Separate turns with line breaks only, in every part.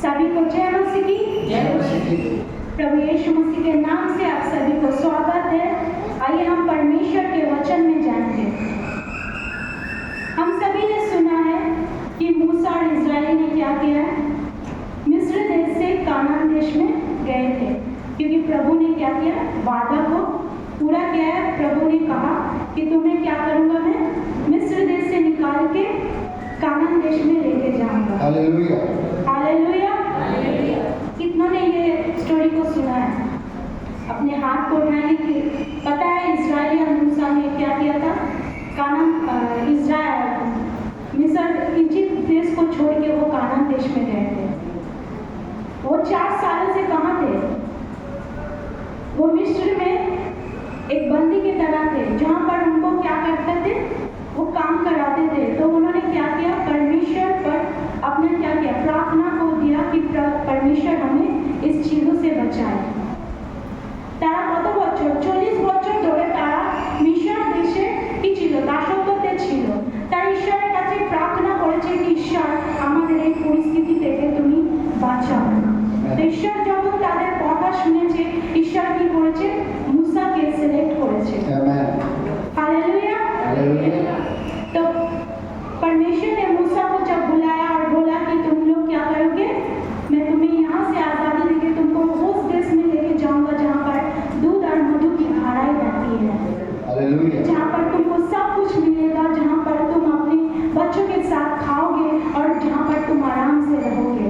सभी को जय मसीह की। प्रभु यीशु मसीह के नाम से आप सभी को स्वागत है। आइए हम परमेश्वर के वचन में जाएंगे। हम सभी ने सुना है कि मूसा और इस्राएली ने क्या किया, मिस्र देश से कानान देश में गए थे, क्योंकि प्रभु ने क्या किया, वादा को पूरा किया है। प्रभु ने कहा कि तुम्हें क्या करूंगा, मैं मिस्र देश से निकाल के कानान देश में लेके जाऊंगा।
Hallelujah,
hallelujah. कितनों ने ये स्टोरी को सुना है? अपने हाथ को उठाने की पता है इस्राएली और मूसा ने क्या किया था? मिस्र इजिप्ट देश को छोड़ के वो कानान देश में गए थे। वो 4 सालों से कहाँ थे? वो मिस्र में एक बंदी की तरह थे, जहाँ पर उनको क्या करते थे, वो काम कराते थे। तो उन्होंने क्या किया, परमेश्वर पर अपने क्या किया, प्रार्थना को दिया कि परमेश्वर हमें इस चीजों से बचाए। তারা কত বছর, 40 বছর ধরে তারা মিশর দেশে কি ছিল, দাসত্বতে ছিল। তারা ঈশ্বরের কাছে প্রার্থনা করেছে কি ঈশ্বর আমাদের এই পরিস্থিতি থেকে তুমি বাঁচাও। তো ঈশ্বর যখন তাদের কথা শুনেছে, ঈশ্বর কি করেছে, मूसा के सिलेक्ट করেছে। Hallelujah, hallelujah. तो परमेश्वर ने मूसा को जब बुलाया और बोला कि तुम लोग क्या करोगे, मैं तुम्हें यहाँ से आजादी देके तुमको उस देश में लेके जाऊंगा जहाँ पर दूध और मधु की धाराएं बहती है,
हालेलुया,
जहाँ पर तुमको सब कुछ मिलेगा, जहाँ पर तुम अपने बच्चों के साथ खाओगे और जहाँ पर तुम आराम से रहोगे।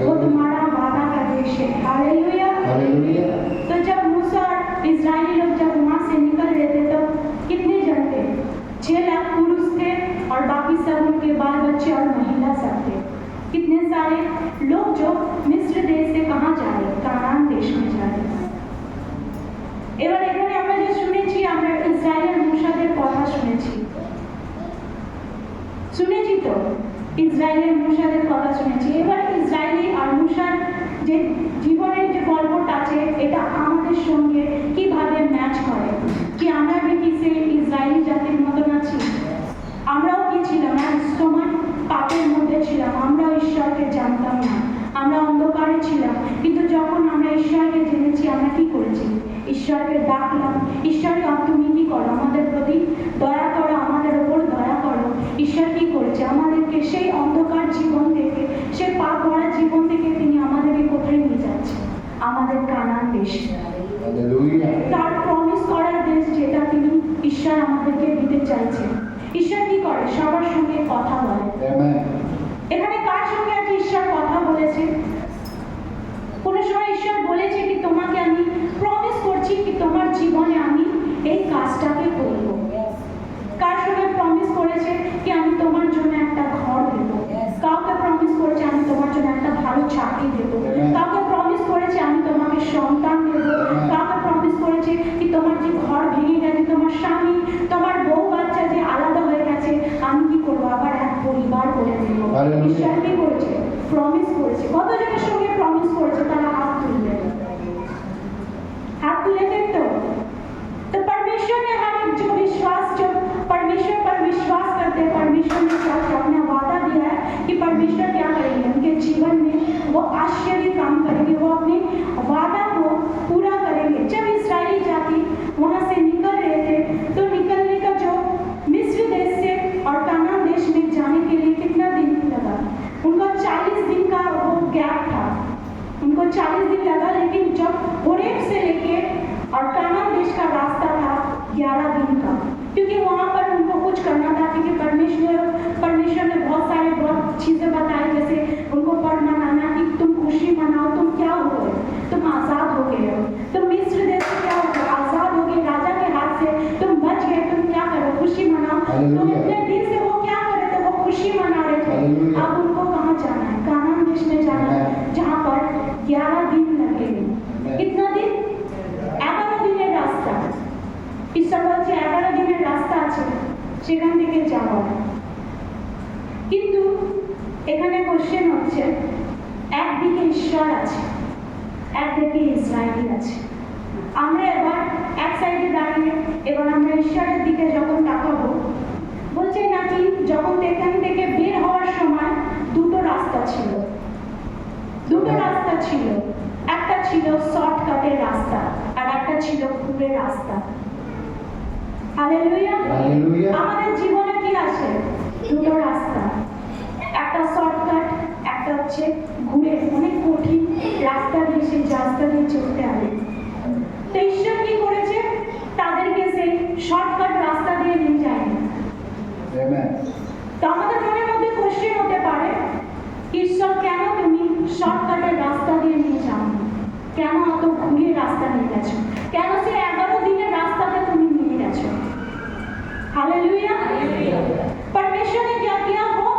वो तुम्हारा वादा का देश है। Hallelujah,
hallelujah.
तो जब मूसा और इस्राएली लोग जब वहाँ से निकल रहे थे, तो कितने जन थे? 6 लाख पुरुष थे और बाकी सब उनके बाल बच्चे और महिला सब थे। कितने सारे लोग जो मिस्र देश से कहाँ जा रहे, कानान देश में जा रहे। এবার এখানে আমরা যে শুনেছি, আমরা ইসরায়েলের মূসাদের কথা শুনেছি তো, ইসরায়েলের মূসাদের কথা শুনেছি। এবার ইসরায়েলি আর মূসার যে জীবনের যে গল্পটা আছে, এটা আমাদের সঙ্গে কিভাবে ম্যাচ করে, কি আমরা কি সেই ইসরায়েলি জাতির মতন আছি? আমরাও কি ছিলাম, এক সময় পাপের মধ্যে ছিলাম, আমরাও ঈশ্বরকে জানতাম না, আমরা অন্ধকারে ছিলাম। কিন্তু যখন আমরা ঈশ্বরকে জেনেছি, আমরা কি করেছি, ঈশ্বরকে ডাকলাম, ঈশ্বরকে তুমি কি করো, আমাদের প্রতি দয়া করো, আমাদের উপর দয়া করো। ঈশ্বর কি করেছে, আমাদেরকে সেই অন্ধকার জীবন থেকে, সেই পাপ ভরা জীবন থেকে তিনি আমাদেরকে কোথায় নিয়ে যাচ্ছে, আমাদের কানান দেশে। তার প্রমিস করার দেশ, যেটা তিনি ঈশ্বর আমাদেরকে দিতে চাইছে। ঈশ্বর কি করে, সবার সঙ্গে কথা বলে। এখানে কার সঙ্গে আজ ঈশ্বর কথা বলেছে? কোন সময় ঈশ্বর বলেছে কি তোমাকে আমি প্রমিস করছি কি তোমার জীবনে আমি এই কাজটাকে করব। কার সঙ্গে প্রমিস করেছে কি আমি তোমার জন্য একটা ঘর দেব। কাউকে প্রমিস করেছে আমি তোমার জন্য একটা ভালো চাকরি দেব। কাউকে প্রমিস করেছে আমি তোমাকে সন্তান দেব। কাউকে প্রমিস করেছে কি তোমার যে ঘর ভেঙে গেছে, তোমার স্বামী, তোমার বউ বাচ্চা যে আলাদা হয়ে গেছে, আমি কি করবো, আবার এক পরিবার করে দেব। ঈশ্বর কি করেছে, প্রমিস করেছে। কতজনের সঙ্গে প্রমিস করেছে, তারা হাত তুলবে, हाथ तुले थे। तो परमेश्वर ने हर एक जो परमेश्वर पर विश्वास करते हैं, परमेश्वर ने क्या किया, अपना वादा दिया है कि परमेश्वर क्या करेंगे, उनके जीवन में वो आश्चर्य काम करेंगे, वो अपने वादा को पूरा करेंगे। जब इस्राएली जाति वहाँ से निकल रहे थे, तो निकलने का जो मिस्र देश से और कानान देश में जाने के लिए कितना दिन लगा, उनका 40 दिन का वो गैप था, उनको 40 दिन लगा। लेकिन जब होरेब से लेके और कानान देश का रास्ता था 11 दिन का, क्योंकि वहाँ पर उनको कुछ करना था, क्योंकि परमेश्वर ने बहुत चीजें बताई, जैसे उनको पर मनाना कि तुम खुशी मनाओ, तुम क्या हो गए, तुम आजाद हो गए हो, तुम मिस्र देश से क्या हो गए, आजाद हो गए, राजा के हाथ से तुम बच गए, तुम क्या करो, खुशी मनाओ। तो इतने दिन से वो क्या कर रहे थे, वो खुशी मना रहे थे। अब उनको कहाँ जाना है, कानान देश में जाना है, जहाँ पर 11 दिन लगेंगे। कितना दिन, 11 দিনের রাস্তা। ঈশ্বর বলছে 11 দিনের রাস্তা আছে, সেখান থেকে যাওয়া। কিন্তু এখানে কোশ্চেন হচ্ছে, একদিকে ঈশ্বর আছে, একদিকে ইসরায়েল আছে। আমরা এবার এক সাইডে দাঁড়িয়ে এবার আমরা ঈশ্বরের দিকে যখন তাকাবো, বলছে নাকি যখন এখান থেকে বের হওয়ার সময় দুটো রাস্তা ছিল, দুটো ছিল, একটা ছিল শর্টকাটের রাস্তা আর একটা ছিল ঘুরে রাস্তা। হালেলুয়া।
Hallelujah.
আমাদের জীবনে কি আছে? দুটো রাস্তা, একটা শর্টকাট, একটা হচ্ছে ঘুরে অনেক কঠিন রাস্তা দিয়ে সেই রাস্তা দিয়ে চলতে হবে। তো ঈশ্বর কি করেছে? তাদেরকে সেই শর্টকাট রাস্তা দিয়ে নিয়ে যায়নি।
Amen.
তো আমাদের মনের মধ্যে কোশ্চেন হতে পারে, ঈশ্বর কেন তুমি শর্টকাটের রাস্তা দিয়ে নিয়ে যাও, কেন অত ঘুরিয়ে রাস্তা নিয়ে গেছো, কেন সে 11 দিনের রাস্তাতে তুমি নিয়ে গেছো? हालेलुया। परमेश्वर ने क्या किया? वो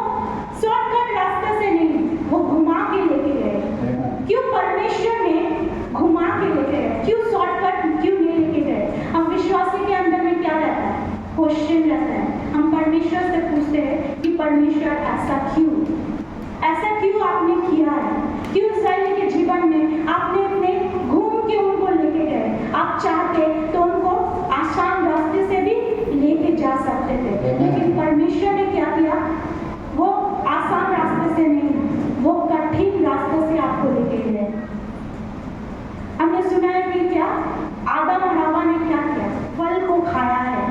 शॉर्टकट रास्ते से नहीं, वो घुमा के लेके गए। क्यों परमेश्वर ने घुमा के लेके गए? क्यों शॉर्टकट क्यों नहीं लेके गए? हम विश्वासी के अंदर में क्या रहता है? क्वेश्चन रहता है। हम परमेश्वर से पूछते हैं कि परमेश्वर ऐसा क्यों आपने किया है? क्यों इस्राएल के जीवन में आपने अपने घूम के उनको लेके गए? आप चाहते तो उनको आसान रास्ते से भी लेके जा सकते थे, लेकिन परमेश्वर ने क्या किया? वो आसान रास्ते से नहीं, वो कठिन रास्ते से आपको लेके गए। हमने सुना है कि क्या आदम और हवा ने क्या किया? फल को खाया है।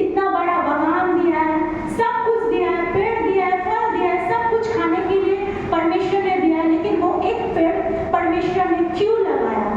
इतना बड़ा बागान दिया है, सब कुछ दिया है, पेड़ दिया है, फल दिया है, सब कुछ खाने के लिए परमेश्वर ने दिया है, लेकिन वो एक पेड़ परमेश्वर ने क्यों लगाया?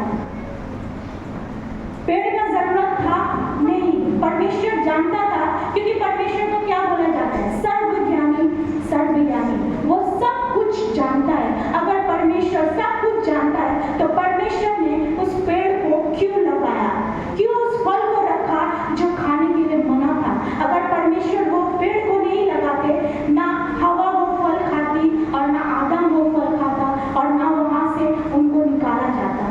पेड़ का जरूरत था नहीं, परमेश्वर जानता था, क्योंकि परमेश्वर को क्या बोला जाता है? सर्वज्ञानी, सर्वज्ञानी। वो सब कुछ जानता है। अगर परमेश्वर सब कुछ जानता है तो परमेश्वर ने उस पेड़ को क्यों लगाया? क्यों उस फल को रखा जो खाने के लिए मना था? अगर परमेश्वर वो पेड़ को नहीं लगाते, ना हवा वो फल खाती और ना आदम वो फल खाता और ना वहां से उनको निकाला जाता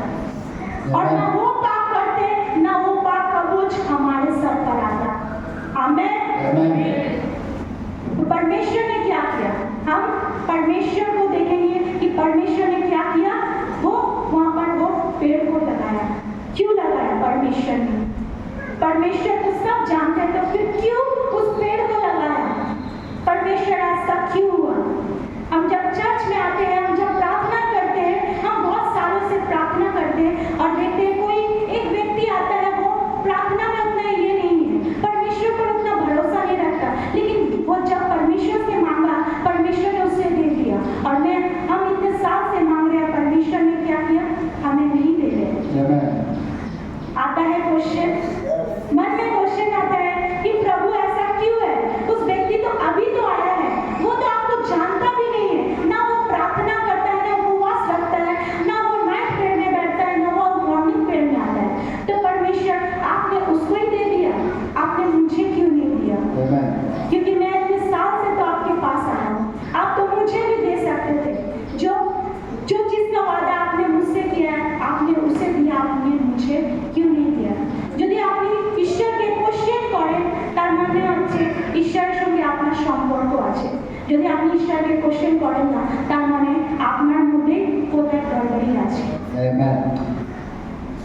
और ना वो पाप करते, ना वो पाप का बोझ हमारे सर पर आता। आमेन। तो परमेश्वर ने क्या किया? हम परमेश्वर को देखेंगे कि परमेश्वर ने क्या किया। वो वहां पर वो पेड़ को लगाया। क्यों लगाया परमेश्वर ने? परमेश्वर तो सब जानते हैं, तो फिर क्यों उस पेड़ को लगाया? परमेश्वर ऐसा क्यों हुआ? हम जब चर्च में आते हैं, हम जब प्रार्थना करते हैं, हम बहुत सालों से प्रार्थना करते हैं और देखते हैं कोई एक व्यक्ति आता है, वो प्रार्थना में उतना ये नहीं है, परमेश्वर पर उतना भरोसा नहीं रखता, लेकिन वो जब परमेश्वर से मांगा, परमेश्वर ने उसे दे दिया। और हम इतने साल से मांग रहे हैं, परमेश्वर ने क्या किया? हमें नहीं दे रहे। आता है क्वेश्चन, मन में क्वेश्चन आता है कि प्रभु ऐसा क्यों है? उस व्यक्ति तो अभी तो आया है, वो तो आपको जानता भी नहीं है, ना वो प्रार्थना करता है, ना उपवास रखता है, ना वो नाइट प्रेयर में बैठता है, ना वो मॉर्निंग प्रेयर में आता है। तो परमेश्वर आपने उसको ही दे दिया, आपने मुझे क्यों नहीं दिया? क्योंकि मैं इतने साल से तो आपके पास आया हूँ, आप तो मुझे भी दे सकते थे। जो चीज का वादा आपने मुझसे किया है, आपने उसे दिया, आपने मुझे क्यों नहीं दिया? যদি আপনি ঈশ্বরকে কোশ্চেন করেন, তার মানে হচ্ছে ঈশ্বরের সঙ্গে আপনার সম্পর্ক আছে। যদি আপনি ঈশ্বরকে কোশ্চেন করেন না, তার মানে আপনার মধ্যে কোথায় গড়বড়ি আছে।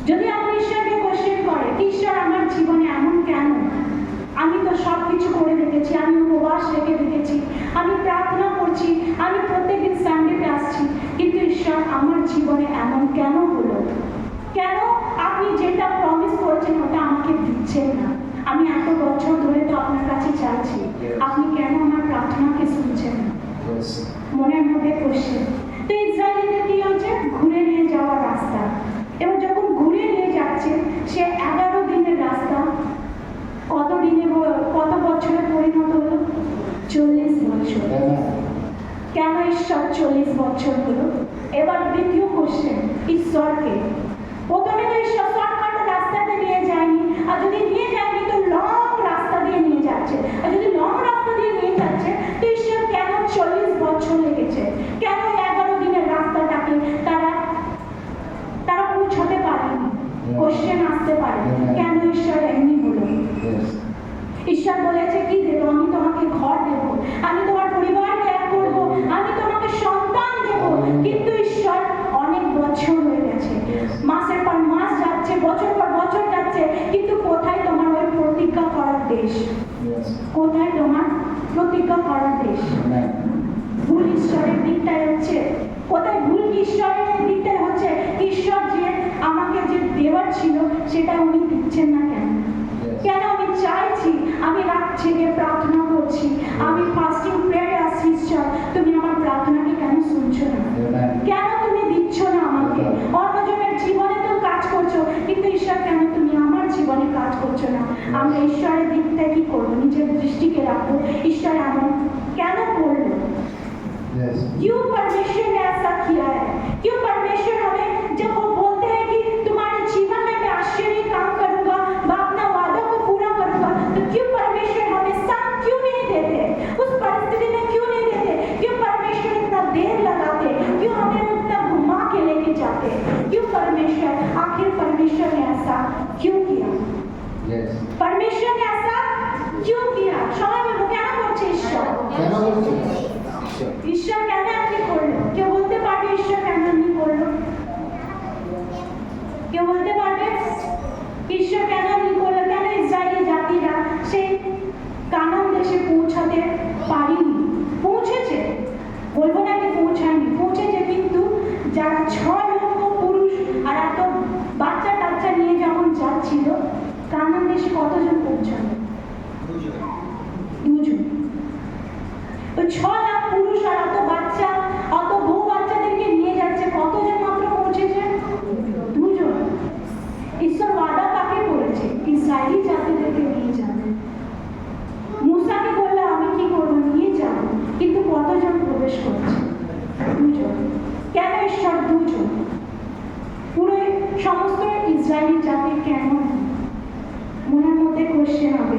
যদি আপনি ঈশ্বরকে কোশ্চেন করেন কি ঈশ্বর আমার জীবনে এমন কেন? আমি তো সব কিছু করে দেখেছি, আমি উপবাস রেখে দেখেছি, আমি প্রার্থনা করছি, আমি প্রত্যেকদিন সানডেতে আসছি, কিন্তু ঈশ্বর আমার জীবনে এমন কেন হলো? কেন আপনি যেটা প্রমিস করেছেন ওটা আমাকে দিচ্ছেন না? আমি এত বছর ধরে তো আপনার কাছে চাইছি, আপনি কেন আমার প্রার্থনাকে শুনছেন না? মনের মধ্যে কোশ্চেন। তো ইসরায়েলিদের কি হচ্ছে? ঘুরে নিয়ে যাওয়ার রাস্তা। এবার যখন ঘুরে নিয়ে যাচ্ছে, সে 11 দিনের রাস্তা কত বছরে পরিণত হলো? 40 বছর। কেন ঈশ্বর 40 বছর হলো? এবার দ্বিতীয় কোশ্চেন, ঈশ্বরকে প্রথমে তো ঈশ্বর শর্টকাট রাস্তাতে নিয়ে যায়নি, আর যদি নিয়ে যায়নি তো লং রাস্তা দিয়ে নিয়ে যাচ্ছে, আর যদি লং রাস্তা দিয়ে নিয়ে যাচ্ছে তো ঈশ্বর কেন 40 বছর লেগেছে? কেন 11 দিনের রাস্তাটাকে তারা পৌঁছাতে পারেনি? কোশ্চেন আসতে পারে, কেন ঈশ্বর এমনি হলো? ঈশ্বর বলেছে কি দেবো? আমি তোমাকে ঘর দেব, আমি তোমার পরিবারকে এক করবো, আমি তোমাকে সন্তান দেব, কিন্তু ঈশ্বর অনেক বছর হয়ে গেছে, মাসের পর মাস যাচ্ছে, বছর পর বছর যাচ্ছে, কিন্তু কোথায় তোমার ওই প্রতিজ্ঞা করার দেশ? কোথায় তোমার প্রতিজ্ঞা করার দেশ? ভুল ঈশ্বরের দিকটাই হচ্ছে। কোথায় ভুল ঈশ্বরের দিকটা হচ্ছে ঈশ্বর যে আমাকে যে দেওয়ার ছিল সেটা উনি দিচ্ছেন না কেন? কেন আমি চাইছি, আমি রাত জেগে প্রার্থনা করছি, আমি ফাস্টিং প্রেয়ারে আসছি, ঈশ্বর তুমি আমার প্রার্থনাকে কেন শুনছো না? কেন তুমি দিচ্ছ না আমাকে? অন্যজনের জীবনে তো কাজ করছো, কিন্তু ঈশ্বর কেন তুমি আমার জীবনে কাজ করছো না? আমরা ঈশ্বরের দিকটা কি করবো? নিজের দৃষ্টিকে রাখবো, ঈশ্বর এমন কেন করলো?
Yes.
क्यों परमेश्वर ने ऐसा किया है? क्यों परमेश्वर हमें जब वो बोलते हैं कि तुम्हारे जीवन में मैं आश्चर्य काम करूंगा, मैं अपना वादा को पूरा करूंगा, तो क्यों परमेश्वर हमें साथ क्यों नहीं देते? उस परिस्थिति में क्यों नहीं देते? क्यों परमेश्वर इतना देर लगाते? क्यों हमें उतना घुमा के लेके जाते? क्यों परमेश्वर, आखिर परमेश्वर ने ऐसा क्यों किया?
Yes.
परमेश्वर ने ऐसा क्यों किया? সবাই বলবো কেন করছে ঈশ্বর?
কেন বলছো?
ঈশ্বর কেন এমনি করলো? কেউ বলতে পারবে ঈশ্বর কেন এমনি করলো? কেউ বলতে পারবে ঈশ্বর কেন এমনি করলো? কেন ইসরায়েলি জাতিরা সেই কানান দেশে পৌঁছাতে পারেনি? পৌঁছেছে, বলবো না যে পৌঁছায়নি, পৌঁছেছে, কিন্তু যারা 6 লক্ষ পুরুষ আর এত বাচ্চা টাচ্চা নিয়ে যখন যাচ্ছিল, কানান দেশে কতজন পৌঁছালো? 2 জন। ওই 6 লাখ পুরুষ আর অত বাচ্চা, অত বউ বাচ্চাদেরকে নিয়ে যাচ্ছে, কতজন মাত্র পৌঁছেছে? 2 জন। ঈশ্বর ওয়াদা কাকে করেছে? ইসরায়েলি জাতিদেরকে নিয়ে যাবে। মুসাকে বললে আমি কি করবো? নিয়ে যাবো, কিন্তু কতজন প্রবেশ করছে? 2 জন। কেন ঈশ্বর 2 জন? পুরো সমস্ত ইসরায়েলি জাতি কেন? মনের মধ্যে কোশ্চেন হবে।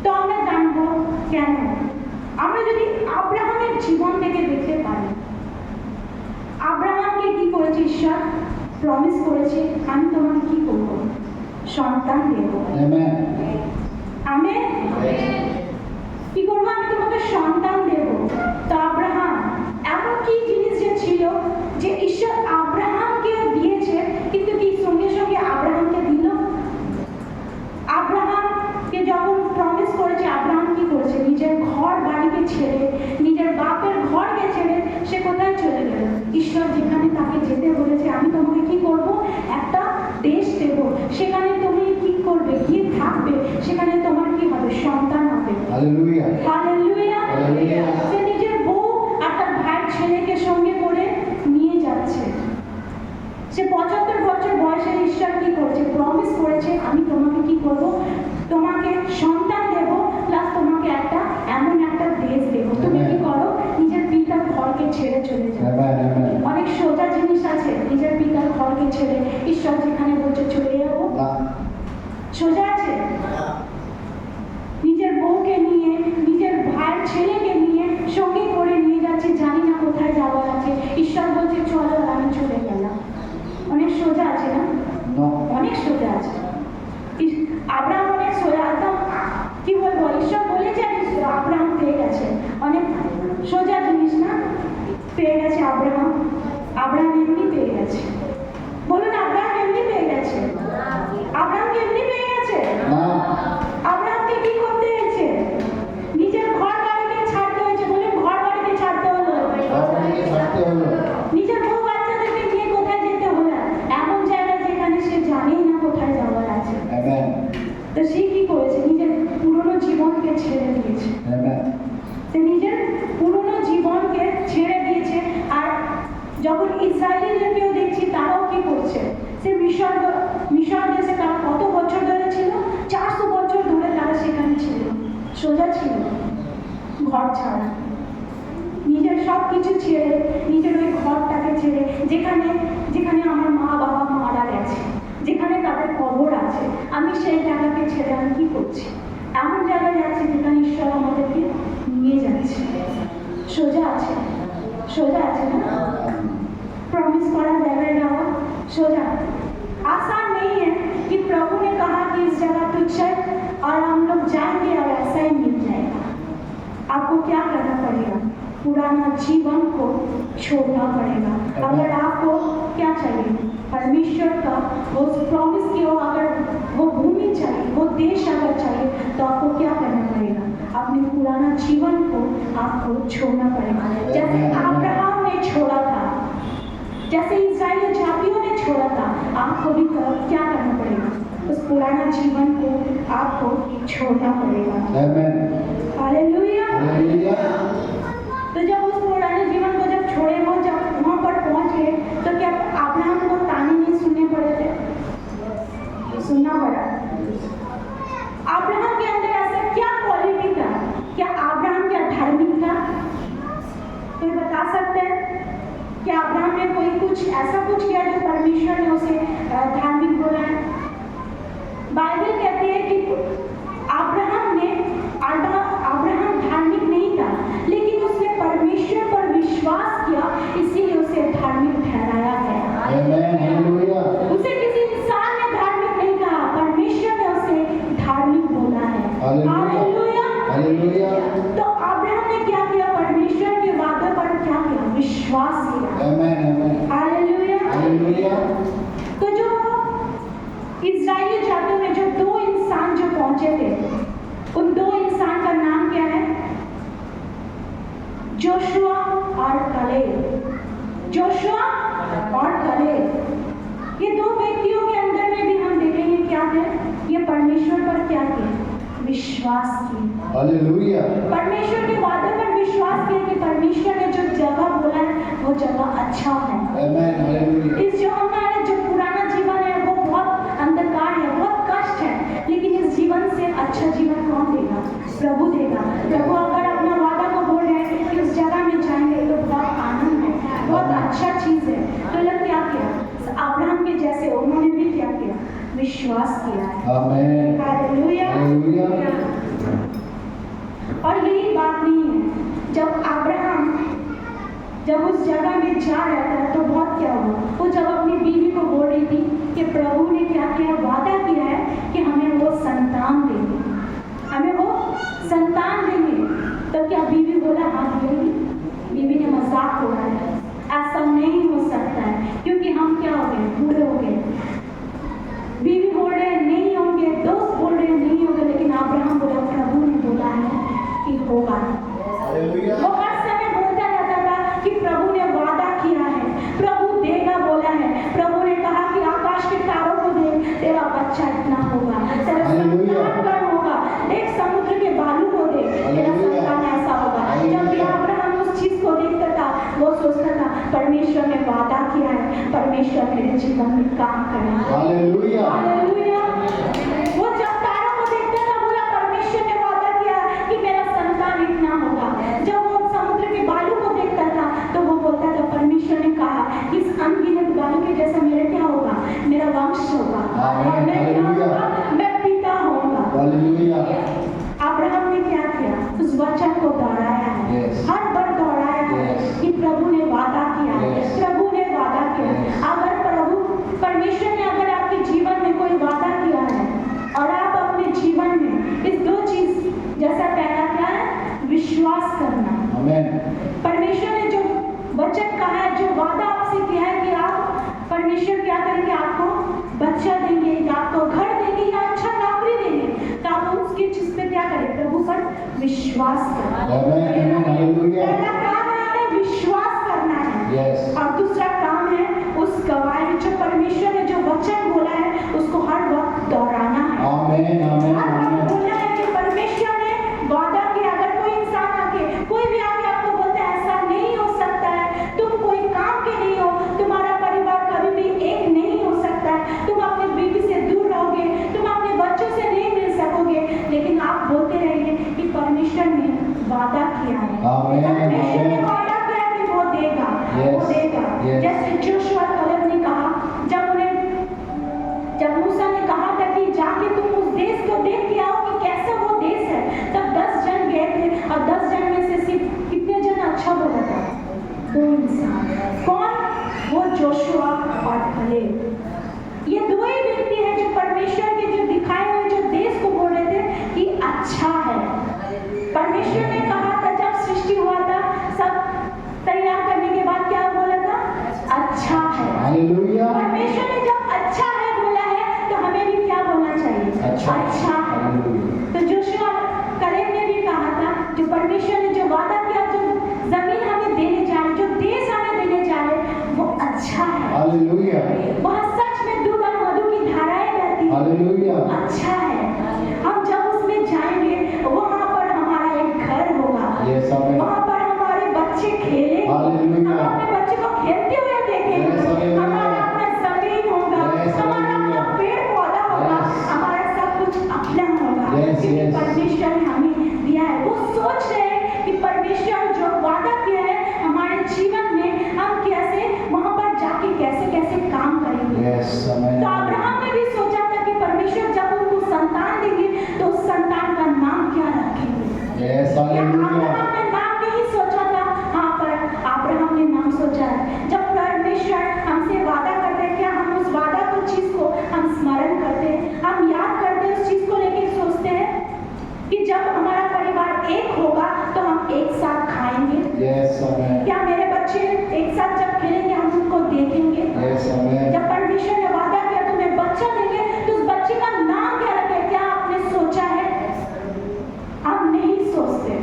তো আমরা জানবো কেন। আমরা যদি আব্রাহামের জীবন থেকে দেখতে পারি, আব্রাহামকে কি করেছে ঈশ্বর? প্রমিস করেছে আমি তোমাকে কি করবো? সন্তান দেব।
Amen.
আমেন। কি করবো? আমি তোমাকে সন্তান দেব। তো আব্রাহাম এমন কি জিনিস যে ছিল যে ঈশ্বর আব্রাহামকে দিয়েছে, কিন্তু কি সঙ্গে সঙ্গে আব্রাহামকে দিল? আব্রাহামকে যখন প্রমিস করেছে, আব্রাহাম কি করেছে? নিজের ঘর বাড়িকে ছেড়ে, নিজের বাপের ঘরকে ছেড়ে সে কোথায় চলে গেল? ঈশ্বর যেখানে তাকে যেতে বলেছে, আমি তোমাকে কি করব? একটা দেশ দেব, সেখানে তুমি কি করবে? গিয়ে থাকবে, সেখানে তোমার কি হবে? সন্তান হবে।
Hallelujah.
হালেলুয়া।
Hallelujah.
সে নিজের বউ আর তার ভাইয়ের ছেলেকে সঙ্গে করে নিয়ে যাচ্ছে। সে 75 বছর বয়সে ঈশ্বর কি করছে? প্রমিস করেছে আমি তোমাকে কি করব? তোমাকে সন্তান দেব, প্লাস তোমাকে একটা এমন একটা দেশ দেব। তুমি কি করো? নিজের পিতার ঘরকে ছেড়ে চলে যাও।
Amen. Amen.
অনেক সোজা জিনিস আছে, নিজের পিতার ঘরকে ছেড়ে ঈশ্বর যেখানে বলছে চলে যাবো,
না।
সোজা আছে? নিজের বউকে নিয়ে, নিজের ভাইয়ের ছেলেকে নিয়ে সঙ্গে করে নিয়ে যাচ্ছে, জানি না কোথায় যাওয়ার আছে। ঈশ্বর বলছে চলো, আর আমি চলে গেলাম। অনেক সোজা আছে না?
No.
অনেক সোজা আছে। আব্রাহাম অনেক সোজা, একদম কি বলবো, ঈশ্বর বলেছে আর আব্রাহাম পেয়ে গেছে। অনেক সোজা জিনিস না? পেয়ে গেছে আব্রাহাম। আব্রাহাম এমনি পেয়ে গেছে। বলুন আব্রাহাম এমনি পেয়ে গেছে? আব্রাহাম কি এমনি পেয়ে গেছে?
না।
আব্রাহামকে কি করতে হয়েছে? নিজের ঘর বাড়িকে ছাড়তে হয়েছে। বলুন ঘর বাড়িকে ছাড়তে হলো।
আপনাকে ছাড়তে হলো।
নিজের বউ বাচ্চাদেরকে নিয়ে কোথায় যেতে হলো? এমন জায়গায় যেখানে সে জানেই না কোথায় যাওয়ার আছে।
Amen.
তো সে কি করেছে? নিজের পুরনো জীবনকে ছেড়ে দিয়েছে।
Amen.
সে নিজের পুরনো জীবনকে ছেড়ে দিয়েছে। আর যখন ইসরায়েলিদেরকেও দেখছি তারাও কি করছে? সে মিশর দেশে তারা কত বছর ধরে ছিল? 400 বছর ধরে তারা সেখানে ছিল। সোজা ছিল? ঘর ছাড়া, নিজের সব কিছু ছেড়ে, নিজের ওই ঘরটাকে ছেড়ে, যেখানে যেখানে আমার মা বাবা মারা গেছে, যেখানে তাদের কবর আছে, আমি সেই জায়গাকে ছেড়ে আমি কি করছি? এমন জায়গায় যাচ্ছি যেখানে ঈশ্বর আমাদেরকে নিয়ে যাচ্ছে। সোজা আছে? সোজা আছে না? प्रॉमिस करा जाएगा जावा सोजा। आसान नहीं है कि प्रभु ने कहा कि इस जगह तुच्छ है और हम लोग जाएंगे और ऐसा ही मिल जाएगा। आपको क्या करना पड़ेगा? पुराना जीवन को छोड़ना पड़ेगा। अगर आपको क्या चाहिए? परमेश्वर का वो प्रॉमिस की हो, अगर वो भूमि चाहिए, वो देश अगर चाहिए, तो आपको क्या करना पड़ेगा? अपने पुराना जीवन को आपको छोड़ना पड़ेगा, जैसे अब्राहम ने छोड़ा था। जैसे इस्राएली जातियों ने छोड़ा था, आपको भी क्या करना पड़ेगा? उस पुराना जीवन को आपको छोड़ना पड़ेगा।
Amen.
हालेलुया।
Hallelujah.
तो जब उस पुराने जीवन को जब छोड़े, वो जब वहां पर पहुंच गए, तो क्या अब्राहम को ताने नहीं सुनने पड़े थे? सुनना पड़ा। अब्राहम के अंदर ऐसा क्या क्वालिटी था? क्या अब्राहम क्या धार्मिक था? कोई बता सकते हैं? क्या अब्राहम ने कोई कुछ ऐसा कुछ किया जो परमेश्वर ने उसे धार्मिक बोला है? बाइबल कहती है कि अब्राहम धार्मिक नहीं था, लेकिन उसने परमेश्वर पर विश्वास किया, इसीलिए उसे धार्मिक ठहराया गया।
Amen. Hallelujah.
उसे किसी इंसान ने धार्मिक नहीं कहा, परमेश्वर ने उसे धार्मिक बोला है।
Hallelujah. Hallelujah.
तो अब्राहम ने क्या किया? परमेश्वर के वादे पर क्या किया? विश्वास किया।
Amen. Amen.
हालेलुया।
Hallelujah.
तो जो इस्राएली जातियों में जो दो इंसान जो पहुंचे थे, उन दो इंसान का नाम क्या है? जोशुआ और कलेब। जोशुआ और कलेब, ये दो व्यक्तियों के अंदर में भी हम देखेंगे क्या है? ये परमेश्वर पर क्या किया? विश्वास किया।
Hallelujah.
परमेश्वर के वादे पर विश्वास किया कि परमेश्वर ने जो जगह बोला है वो जगह अच्छा है।
Amen. Hallelujah.
इस जो हमारा जो पुराना जीवन है वो बहुत अंधकार है, बहुत कष्ट है, लेकिन इस जीवन से अच्छा जीवन कौन देगा? प्रभु देगा। प्रभु अगर अपना वादा को बोल रहे हैं कि उस जगह में जाएंगे तो बहुत आनंद है, बहुत अच्छा चीज है। तो लोग क्या किया? अब्राहम के जैसे उन्होंने भी क्या किया? विश्वास किया है।
Amen.
हालेलुया।
Hallelujah.
और यही बात नहीं है, जब अब्राहम जब उस जगह में जा रहा था तो बहुत क्या हुआ? वो जब अपनी बीवी को बोल रही थी कि प्रभु ने क्या किया? वादा किया है कि हमें वो संतान देंगे, हमें वो संतान देंगे। तो क्या बीवी बोला हाँ देंगी? बीवी ने मजाक उड़ाया, ऐसा नहीं हो सकता है, क्योंकि हम क्या हो गए? बूढ़े हो गए। बीवी बोल रहे हैं नहीं होंगे, दोस्त बोल रहे हैं नहीं होंगे, लेकिन अब्राहम बोला प्रभु ने बोला है कि होगा।
Hallelujah.
वो हर समय बोलता रहता था कि प्रभु ने वादा किया है, प्रभु देगा बोला है। प्रभु ने कहा कि आकाश के तारों को देख, तेरा बच्चा इतना होगा, तेरा
Hallelujah.
संतान बड़ा होगा। एक समुद्र के बालू को देख, तेरा
Hallelujah.
संतान ऐसा होगा।
Hallelujah.
जब भी अब्राहम उस चीज को देखता था, वो सोचता था परमेश्वर ने वादा किया है, परमेश्वर मेरे जीवन में काम करेगा।
Hallelujah.
हालेलुया। वो जब तारों को देखता था, बोला परमेश्वर ने वादा किया कि मेरा संतान इतना होगा। जब वो समुद्र के बालू को देखता था तो वो बोलता था परमेश्वर ने कहा इस अनगिनत बालू के जैसा मेरे क्या होगा? मेरा वंश होगा, और मैं क्या होगा? मैं पिता होगा।
Hallelujah.
अब्राहम ने क्या किया? उस वचन को दोहराया है।
Yes.
हर बार दोहराया है
Yes.
कि प्रभु ने वादा किया है,
Yes.
प्रभु ने वादा किया है।
Yes.
अगर परमेश्वर ने अगर आपके जीवन में कोई वादा किया है और आप अपने जीवन में इस दो चीज, जैसा पहला क्या है? विश्वास करना।
Amen.
परमेश्वर ने जो वचन कहा है, जो वादा आपसे किया है कि आप परमेश्वर क्या करेंगे? आपको बच्चा देंगे, या आपको घर देंगे, या अच्छा नौकरी देंगे, तो आप उसकी चीज पे क्या करें? प्रभु पर विश्वास करें।
Amen. Amen. Hallelujah.
पहला काम है हमें विश्वास करना है।
Yes.
और दूसरा काम है उस गवाही, जो परमेश्वर ने जो वचन बोला है उसको हर वक्त दोहराना है।
Amen. Amen.
हर वक्त
Amen.
बोलना है कि परमेश्वर ने वादा किया। अगर कोई इंसान आके, कोई भी आके आपको बोलता है ऐसा नहीं हो सकता है, तुम कोई काम के नहीं हो, तुम्हारा परिवार कभी भी एक नहीं हो सकता है, तुम अपनी बीवी से दूर रहोगे, तुम अपने बच्चों से नहीं मिल सकोगे, लेकिन आप बोलते रहिए कि परमेश्वर ने वादा किया है।
Amen.
परमेश्वर ने
Amen.
वादा किया है कि वो देगा,
Yes.
वो देगा।
Yes.
जैसे जोशुआ कलेब ने कहा, जब मूसा ने कहा था कि जाके तुम उस देश को देख के आओ कि कैसा वो देश है, तब 10 जन गए थे, और 10 जन में से सिर्फ कितने जन अच्छा बोला था? 2 इंसान। कौन? वो जोशुआ और कलेब। ये दो ही व्यक्ति हैं जो परमेश्वर के जो दिखाए हुए जो देश को बोल रहे थे कि अच्छा है। परमेश्वर ने कहा था जब सृष्टि हुआ था, सब तैयार करने के बाद क्या बोला था? अच्छा है।
Hallelujah.
परमेश्वर ने जब अच्छा है बोला है तो हमें भी क्या बोलना चाहिए?
अच्छा।
अच्छा है।
Hallelujah.
तो जोशुआ कलेब ने भी कहा था, जो परमेश्वर ने जो वादा किया, जो जमीन हमें देने जा रहे, जो देश हमें देने जा रहे, वो अच्छा
हालेलुया
वहाँ सच में दूध और मधु की धाराएं बहती हैं।
हालेलुया
अच्छा है, हम जब उसमें जाएंगे वहाँ पर हमारा एक घर होगा,
यस आमेन
वहाँ पर हमारे बच्चे खेलेंगे,
हालेलुया।
हम अपने बच्चे को खेलते हुए देखेंगे,
यस, हालेलुया।
हमारा अपना जमीन होगा,
यस,
हमारा अपना
हालेलुया।
पेड़ पौधा होगा,
यस।
हमारा सब कुछ अपना होगा,
यस,
क्योंकि
यस।
परमेश्वर ने हमें दिया है। वो सोच रहे हैं कि परमेश्वर जो वादा किया है हमारे जीवन में, हम कैसे वहाँ पर जाके कैसे कैसे काम करेंगे।
यस आमेन
तो अब्राहम ने भी सोचा था कि परमेश्वर जब उनको संतान देंगे तो उस संतान का नाम क्या रखेंगे।
यस
क्या
हालेलुया
अब्राहम ने नाम नहीं सोचा था? हाँ, पर अब्राहम ने नाम सोचा है। जब परमेश्वर हमसे वादा करते हैं, क्या हम उस वादा को चीज को हम स्मरण करते हैं, हम याद करते हैं, उस चीज को लेके सोचते हैं कि जब हमारा परिवार एक होगा तो हम एक साथ खाएंगे।
यस आमेन
क्या मेरे बच्चे एक साथ जब खेलेंगे हम उनको देखेंगे।
यस आमेन
जब परमेश्वर ने वादा किया तुम्हें बच्चा देंगे तो उस बच्चे का नाम क्या रखें, क्या आपने सोचा है? हम नहीं सोचते,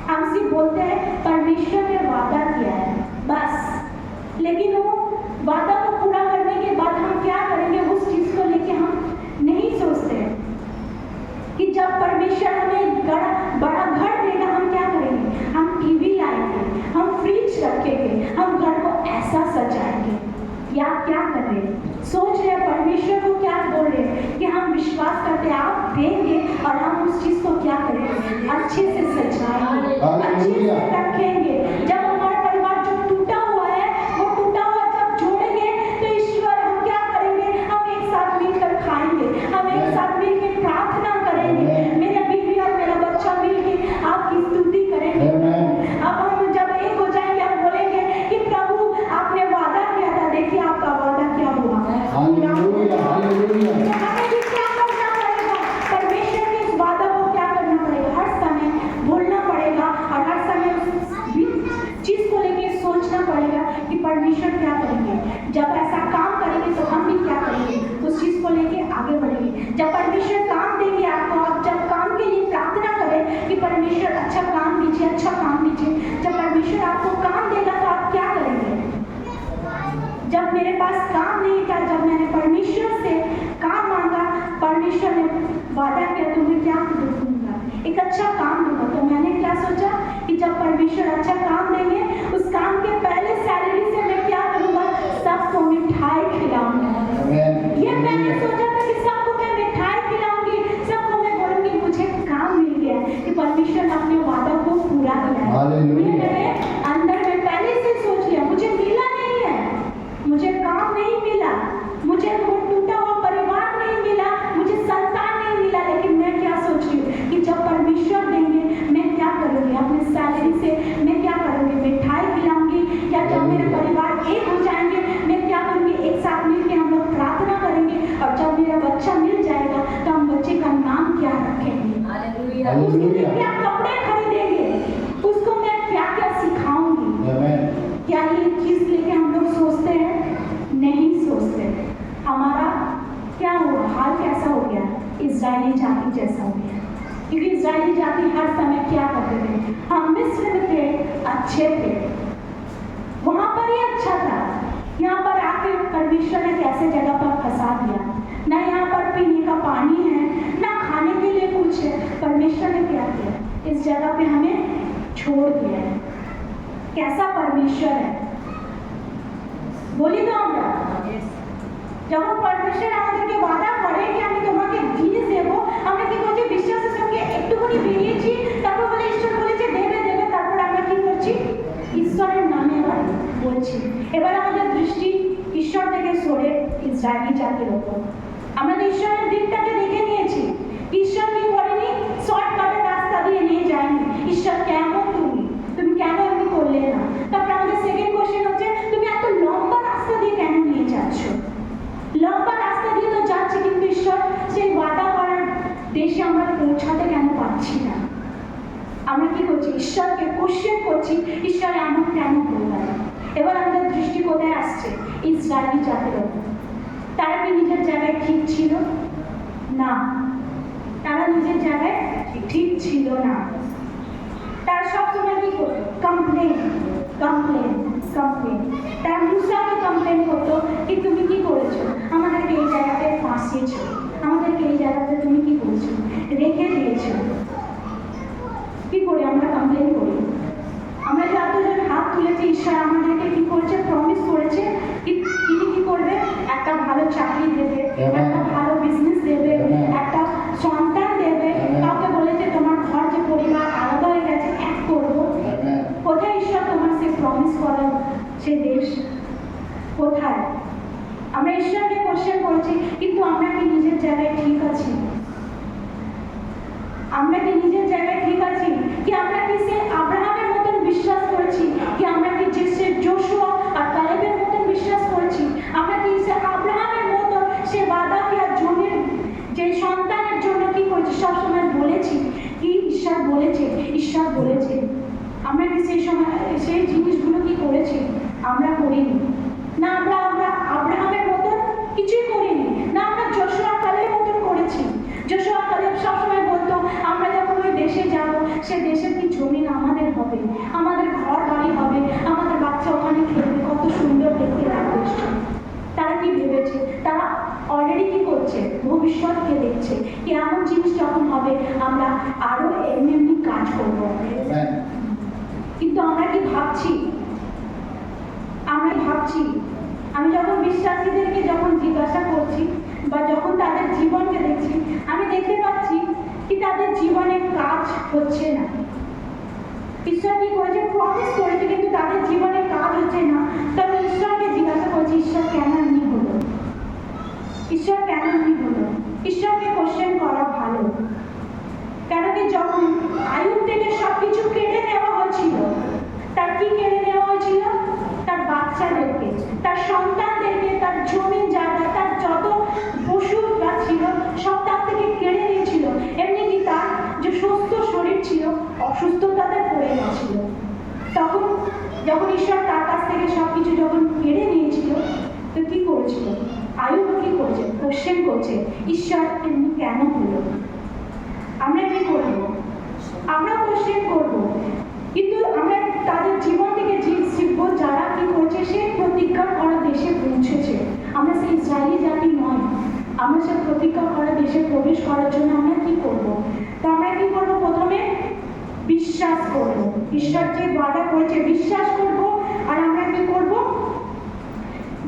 हम सिर्फ बोलते हैं परमेश्वर ने वादा किया है बस। लेकिन वो वादा को पूरा करने के बाद हम क्या करेंगे उस चीज को लेके हम नहीं सोचते कि जब परमेश्वर हमें बड़ा घर देगा हम क्या करेंगे, हम टीवी लाएंगे, हम फ्रिज रखेंगे, हम घर को ऐसा सजाएंगे, या क्या कर रहे हैं? सोच रहे हैं परमेश्वर को क्या बोल रहे हैं कि हम विश्वास करते हैं आप देंगे और हम उस चीज को क्या करेंगे, अच्छे से सजाएंगे, अच्छे से रखेंगे। जब हमारा परिवार जो टूटा हुआ है वो टूटा हुआ जब जोड़ेंगे तो ईश्वर हम क्या करेंगे, हम एक साथ मिलकर खाएंगे, हम एक साथ मिलकर प्रार्थना करेंगे, मेरा बीवी और मेरा बच्चा मिलकर आपकी स्तुति करेंगे। अब हम जब एक हो जाएंगे हम बोलेंगे कि प्रभु आपने वादा किया था, देखिए आपका वादा क्या हुआ।
हालेलुया हालेलुया
तो हमें भी क्या करना पड़ेगा, परमेश्वर के इस वादा को क्या करना पड़ेगा, हर समय बोलना पड़ेगा और हर समय उस चीज को लेके सोचना पड़ेगा कि परमेश्वर क्या करेंगे। जब ऐसा काम करेंगे तो हम भी क्या करेंगे, उस चीज को लेके आगे बढ़ेंगे। जब परमेश्वर काम देंगे आपको, आप जब काम के लिए प्रार्थना करें कि परमेश्वर अच्छा काम दीजिए, अच्छा काम दीजिए, जब परमेश्वर आपको काम देगा तो आप क्या करेंगे। जब मेरे पास काम नहीं था, जब मैंने परमेश्वर से काम मांगा, परमेश्वर ने वादा किया तुम्हें क्या दूंगा, एक अच्छा काम दूंगा, तो मैंने क्या सोचा कि जब परमेश्वर अच्छा काम देंगे उस काम के पहले सैलरी से मैं क्या करूंगा, सबको मिठाई खिलाऊंगा। ये मैंने सोचा था कि सबको मैं मिठाई खिलाऊंगी, सबको मैं बोलूंगी मुझे काम मिल गया कि परमेश्वर ने अपने वादा को पूरा किया है।
हालेलुया।
ये मैंने अंदर में पहले से सोच लिया, मुझे मिला नहीं है, मुझे काम नहीं मिला, मुझे वो टूटा हुआ परिवार नहीं मिला, मुझे संतान नहीं मिला, लेकिन मैं क्या सोच रही हूँ कि जब परमेश्वर देंगे मैं क्या करूँगी, अपने सैलरी से मैं क्या करूँगी, मिठाई खिलाऊंगी। या जब मेरे परिवार एक हो जाएंगे मैं क्या करूँगी, एक साथ मिलकर हम लोग प्रार्थना करेंगे और जब मेरा बच्चा मिल जाएगा तो हम बच्चे का नाम क्या रखेंगे, उसके लिए क्या कपड़े खरीदेंगे, उसको मैं क्या क्या सिखाऊंगी।
आमेन
क्या ये चीज लेके हम लोग सोचते हैं? नहीं सोचते। हमारा क्या हुआ, हाल कैसा हो गया, इजरायली जाति जैसा हो गया। क्योंकि इजरायली जाति हर समय क्या करते थे, हम मिस्र में थे, अच्छे थे, वहां पर ही अच्छा था, यहाँ पर आके परमेश्वर ने कैसे जगह पर फंसा दिया, ना यहाँ पर पीने का पानी है, ना खाने के लिए कुछ है। परमेश्वर ने क्या किया, इस जगह पे हमें छोड़ दिया है। कैसा परमेश्वर है, বলি তো আমরা যখন পরমেশ্বর আমাদেরকে ওয়াদা করে যে আমি তোমাকে জিনিস দেব, আমরা কি করছি, বিশ্বাসের সঙ্গে একটুখানি বেরিয়েছি, তারপর বলে ঈশ্বর বলেছে দেবে দেবে, তারপর আমরা কি করছি, ঈশ্বরের নামে আবার বলছি। এবার আমাদের দৃষ্টি ঈশ্বর থেকে সরে ইসরায়েলি জাতির ওপর, আমরা তো ঈশ্বরের দিকটাকে দেখে নিয়েছি। ঈশ্বর কি করেনি, শর্টকাটের রাস্তা দিয়ে নিয়ে যায়নি। ঈশ্বর কেমন তুমি কেন এমনি করলে না। তারপর আমাদের সেকেন্ড কোশ্চেন হচ্ছে তুমি এত লম্বা রাস্তা দিয়ে কেন নিয়ে যাচ্ছ, লম্বা রাস্তা দিয়ে তো যাচ্ছি কিন্তু ঈশ্বর সেই ওয়াদা করার দেশে আমরা পৌঁছাতে কেন পারছি না। আমরা কি করছি, ঈশ্বরকে কোশ্চেন করছি, ঈশ্বর এমন কেন করলেন। এবার আমাদের দৃষ্টি কোথায় আসছে, ইসরায়েলি জাতির ওপর। তারা কি নিজের জায়গায় ঠিক ছিল না, তারা নিজের জায়গায় ঠিক ছিল না। তারা সবসময় কি করতো, কমপ্লেন কমপ্লেন কমপ্লেন। তারা মুসাকে কমপ্লেন করতো দেশ কোথায়? আমরা ঈশ্বরকে কোশ্চেন করছি, কিন্তু আমরা কি নিজের জায়গায় ঠিক আছি? আমরা কি নিজের জায়গায় ঠিক আছি? কি আমরা কি সে আব্রাহামের মতন বিশ্বাস করেছি? কি আমরা কি যে সে যোশুয়া আর কালেবের মতন বিশ্বাস করেছি? আমরা কি সে আব্রাহামের মতন সে বাদা কি আর জমির যে সন্তানের জন্য কি করেছি? সবসময় বলেছি কি ঈশ্বর বলেছে, ঈশ্বর বলেছে। আমরা কি সেই সময় সেই জিনিসগুলো কি করেছি? আমরা করিনি। না আমরা আমরা আব্রাহামের মতন কিছুই করিনি, না আমরা যোশুয়া কালেবের মতন করেছি। যোশুয়া কালেব সবসময় বলতো আমরা যখন ওই দেশে যাব, সে দেশের কি জমিন আমাদের হবে, আমাদের ঘর বাড়ি হবে, আমাদের বাচ্চা ওখানে খেলবে, কত সুন্দর দেখতে লাগবে। তারা কি ভেবেছে? তারা অলরেডি কি করছে? ভবিষ্যৎকে দেখছে কি এমন জিনিস যখন হবে আমরা আরো এমনি এমনি কাজ করবো।
Amen.
কিন্তু আমরা কি ভাবছি? আমরা ভাবছি। আমি যখন বিশ্বাসীদেরকে যখন জিজ্ঞাসা করছি বা যখন তাদের জীবনকে দেখছি, আমি দেখতে পাচ্ছি কি তাদের জীবনে কাজ হচ্ছে না। ঈশ্বর কি করেছে? প্রমিস করেছে, কিন্তু তাদের জীবনে কাজ হচ্ছে না। তবে ঈশ্বরকে জিজ্ঞাসা করছি, ঈশ্বর কেন এমনি হলো? ঈশ্বর কেন এমনি হলো? ঈশ্বরকে কোশ্চেন করা ভালো। কেন কি যখন আয়ুব থেকে সবকিছু কেড়ে নেওয়া হয়েছিল, তার কি কেড়ে নেওয়া হয়েছিল? তার বাচ্চাদেরকে, তার সন্তানদেরকে, তার জমি জায়গা, তার যত পশুরা ছিল সব তার থেকে কেড়ে নিয়েছিল। এমনি কি তার যে সুস্থ শরীর ছিল অসুস্থতাতে পড়ে গেছিল। তখন যখন ঈশ্বর তার কাছ থেকে সবকিছু যখন কেড়ে নিয়েছিল, তো কি করেছিল? আয়ুব কি করছে? কোশ্চেন করছে, ঈশ্বর এমনি কেন হলো? আমরা কি করবো? আমরা কোশ্চেন করবো, কিন্তু আমরা তাদের জীবন থেকে শিখবো যারা কি করছে সে প্রতিজ্ঞা করা দেশে পৌঁছেছে। আমরা সেই ইসরায়েলি জাতি নয়, আমরা সে প্রতিজ্ঞা করা দেশে প্রবেশ করার জন্য আমরা কি করব? তো আমরা কি করবো? প্রথমে বিশ্বাস করব, ঈশ্বর যে ওয়াদা করেছে বিশ্বাস করব। আর আমরা কি করব?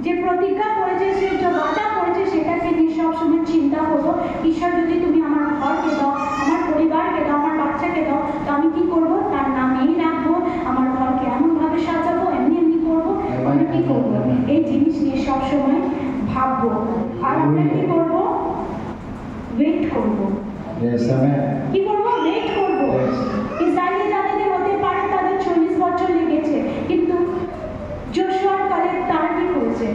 যে প্রতিজ্ঞা করেছে, সে যে ওয়াদা করেছে সেটাকে নিয়ে সবসময় চিন্তা করবো। ঈশ্বর যদি তুমি আমার ঘরকে দাও, আমার পরিবারকে দাও, আমার বাচ্চাকে দাও, তো আমি কি করবো? তার নামেই রাখবো, আমার ঘরকে এমনভাবে সাজাবো, এমনি এমনি করবো। আমরা কি করবো? এই জিনিস নিয়ে সবসময় ভাববো। আর আমরা কি করবো? ওয়েট করবো।
Yes, amen.
কি করবো? ওয়েট করবো। ইসরায়েলি জাতিদের হতে পারে তাদের 40 বছর লেগেছে, কিন্তু যোশুয়ার কালে তারা কি করেছে?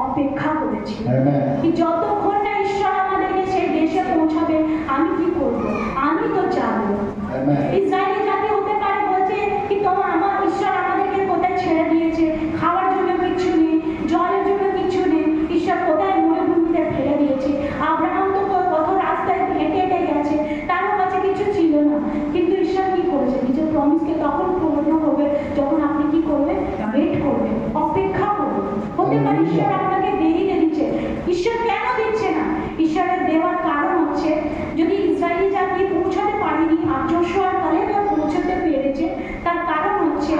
অপেক্ষা করেছে।
Amen.
কি যতক্ষণ না ঈশ্বর আমাদেরকে সেই দেশে পৌঁছাবে আমি কি করব? আমি তো যাবো।
Amen.
ইসরায়েলি জাতি হতে পারে বলছে কি তোমার আমার ঈশ্বর আমাদেরকে কোথায় ছেড়ে দিয়েছে, খাওয়ার জন্য কিছু নেই, জলের জন্য কিছু নেই, ঈশ্বর কোথায় মরুভূমিতে ফেলে দিয়েছে। আব্রাহাম তো কত রাস্তায় হেঁটে হেঁটে গেছে, তারও কাছে কিছু ছিল না। কিন্তু ঈশ্বর কি করেছে? নিজের প্রমিসকে তখন পূর্ণ হবে যখন আপনি কি করবেন? ওয়েট করবেন, অপেক্ষা করবেন। হতে পারে ঈশ্বর আপনাকে দেরিতে দিচ্ছে। ঈশ্বর কেন দিচ্ছে না? ঈশ্বরের দেওয়ার কারণ হচ্ছে যদি ইসরায়েলি জাতি পৌঁছাতে পারেনি আর যোশুয়ার কালে পৌঁছাতে পেরেছে, তার কারণ হচ্ছে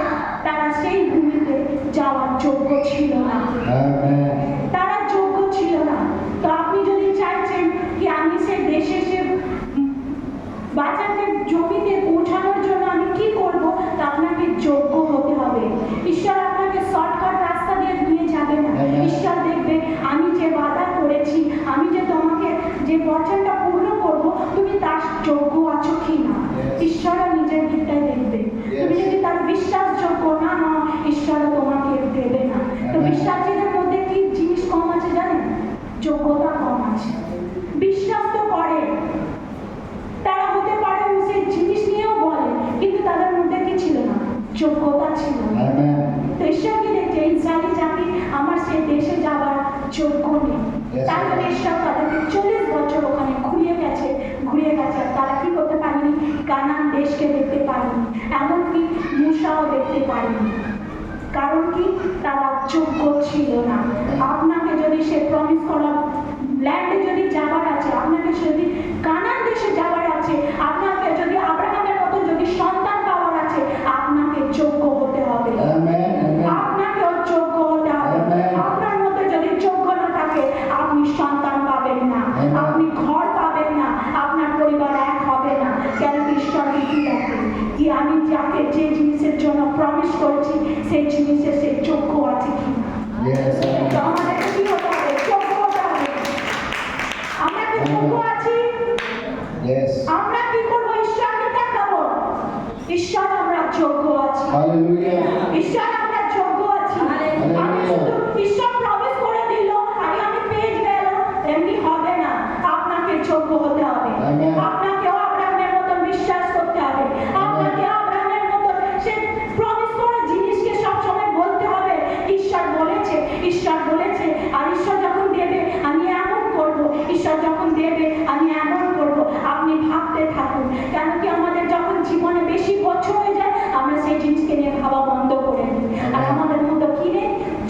তারা সেই ভূমিতে যাওয়ার যোগ্য ছিল না।
Amen.
তারা যোগ্য ছিল না। তো আপনি যদি চাইছেন কি আমি সেই দেশে সে বাচ্চাদের জমিতে পৌঁছানোর জন্য আমি কি করব? তা আপনাকে যোগ্য হতে হবে। ঈশ্বর আপনাকে শর্টকাট রাস্তা দিয়ে নিয়ে যাবে না। ঈশ্বর দেখবে আমি যে ওয়াদা করেছি, আমি যে তোমাকে যে বচনটা পূর্ণ করব, তুমি তার যোগ্য আছো কি না। ঈশ্বরও নিজের দিকটাই দেখবে। তুমি যদি তার বিশ্বাসযোগ্য না হও, ঈশ্বরও তোমাকে দেবে না। তো বিশ্বাসীদের মধ্যে কি জিনিস কম আছে জানেন? যোগ্যতা কম আছে। বিশ্বাস তো করে, তারা হতে পারে সেই জিনিস নিয়েও বলে, কিন্তু তাদের মধ্যে কি ছিল না? যোগ্যতা ছিল না।
Amen.
তো ঈশ্বরকে দেখছে ইসরায়েলি জাতি আমার সেই দেশে যাওয়ার যোগ্য নেই। তার জন্য ঈশ্বর তাদেরকে 40 বছর ওখানে ঘুরিয়ে গেছে। আর তারা কি করতে পারেনি? কানান দেশকে দেখতে পারেনি, এমনকি মূসাও দেখতে পারেনি। কারণ কি? তারা যোগ্য ছিল না। আপনাকে যদি সে প্রমিস করা ল্যান্ডে যদি যাবার আছে, আপনাকে যদি কানান দেশে যাবার আছে, আপনাকে যদি আব্রাহামের মতো যদি সন্তান পাওয়ার আছে, আপনাকে যোগ্য হতে হবে।
Amen.
আপনাকেও যোগ্য হতে হবে। আপনার মধ্যে যদি যোগ্য না থাকে, আপনি সন্তান পাবেন না, আপনি ঘর পাবেন না, আপনার পরিবার এক হবে না। কেন? ঈশ্বর কি দেখে কি আমি যাকে যে জিনিসের জন্য প্রমিস করেছি সেই জিনিসে সে যোগ্য আছে কি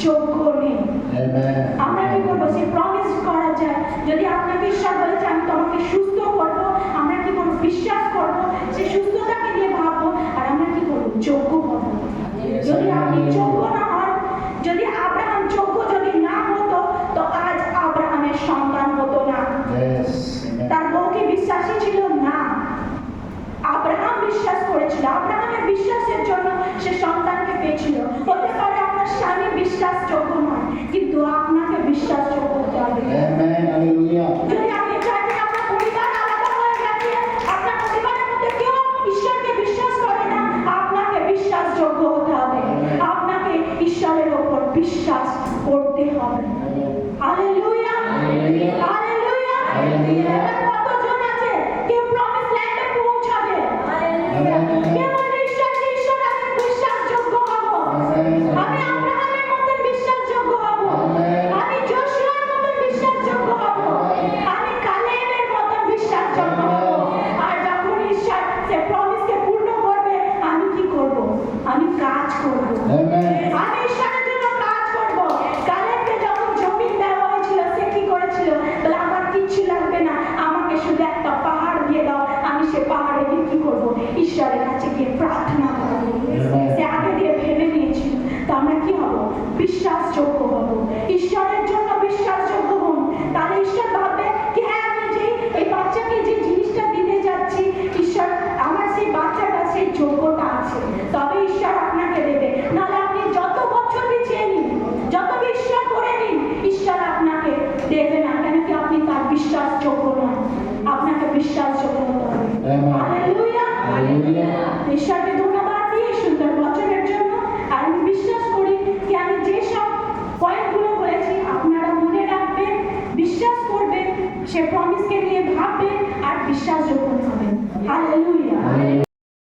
যোগ্য নেই।
Amen.
আমরা কি করবো? সে প্রমিস করা যায়, যদি আপনাকে ঈশ্বর বলেছে আমি তোমাকে সুস্থ করবো, আমরা কি করবো? বিশ্বাস করবো, সে সুস্থতাকে নিয়ে ভাববো, আর আমরা কি করবো? যোগ্য হবো। যদি আপনি যোগ্য না হন, যদি আব্রাহাম যোগ্য যদি না হতো, তো আজ আব্রাহামের সন্তান হতো না।
Yes. Amen.
তার বউকে বিশ্বাসী ছিল না, আব্রাহাম বিশ্বাস করেছিল, আব্রাহামের বিশ্বাসের জন্য সে সন্তানকে পেয়েছিল। হতে পারে আপনার স্বামী বিশ্বাসযোগ্য নয়, কিন্তু আপনাকে বিশ্বাসযোগ্য হতে হবে।
Amen. Hallelujah.
যদি আপনি চান যে আপনার পরিবার আলাদা হয়ে গেছে, আপনার পরিবারের মধ্যে কেউ ঈশ্বরকে বিশ্বাস করে না, আপনাকে বিশ্বাসযোগ্য হতে হবে, আপনাকে ঈশ্বরের ওপর বিশ্বাস করতে হবে। Hallelujah, hallelujah. এবার কতজন আছে কেউ প্রমিস ল্যান্ডে পৌঁছাবে? কে বলে ঈশ্বরকে ঈশ্বর আমি বিশ্বাসযোগ্য হব, আমি আব্রাহামের মতন বিশ্বাসযোগ্য হব, আমি যোশুয়ার মতন বিশ্বাসযোগ্য হব, আমি কালেবের মতন বিশ্বাসযোগ্য হব। আর যখন ঈশ্বর সে প্রমিসকে পূর্ণ করবে, আমি কি করব? আমি কাজ করব।
Amen.
আমি ঈশ্বরের জন্য কাজ করব। কালেবকে যখন জমি দেওয়া হয়েছিল, সে কি করেছিল? বলে আমার কিচ্ছু লাগবে না, আমাকে শুধু একটা পাহাড় দিয়ে দাও, আমি সে পাহাড়ে গিয়ে কি করব? ঈশ্বরের কাছে গিয়ে প্রার্থনা করব। সে আগে দিয়ে ভেবে নিয়েছিল। তো আমরা কি হব? বিশ্বাসযোগ্য হব। ঈশ্বরের জন্য বিশ্বাসযোগ্য হন, তাহলে ঈশ্বর ভাববে কি হ্যাঁ আমি যে এই বাচ্চাকে যে জিনিসটা দিতে যাচ্ছি, ঈশ্বর আমার সেই বাচ্চাটা সেই যোগ্যতা আছে, তবে ঈশ্বর আপনাকে দেবে। নাহলে আপনি যত বছর চেয়ে নিন, যত বিশ্বাস করে নিন, ঈশ্বর আপনাকে দেবে না, কেন কি আপনি তার বিশ্বাসযোগ্য নন। আপনাকে বিশ্বাসযোগ্য হতে হবে।
Amen.
হালেলুয়া।
Hallelujah.
ঈশ্বরকে ধন্যবাদ দিয়ে সুন্দর বচনের জন্য। আর আমি বিশ্বাস করি যে আমি যেসব পয়েন্টগুলো বলেছি আপনারা মনে রাখবেন, বিশ্বাস করবেন, সে প্রমিসকে নিয়ে ভাববেন আর বিশ্বাসযোগ্য হবেন। হালেলুয়া।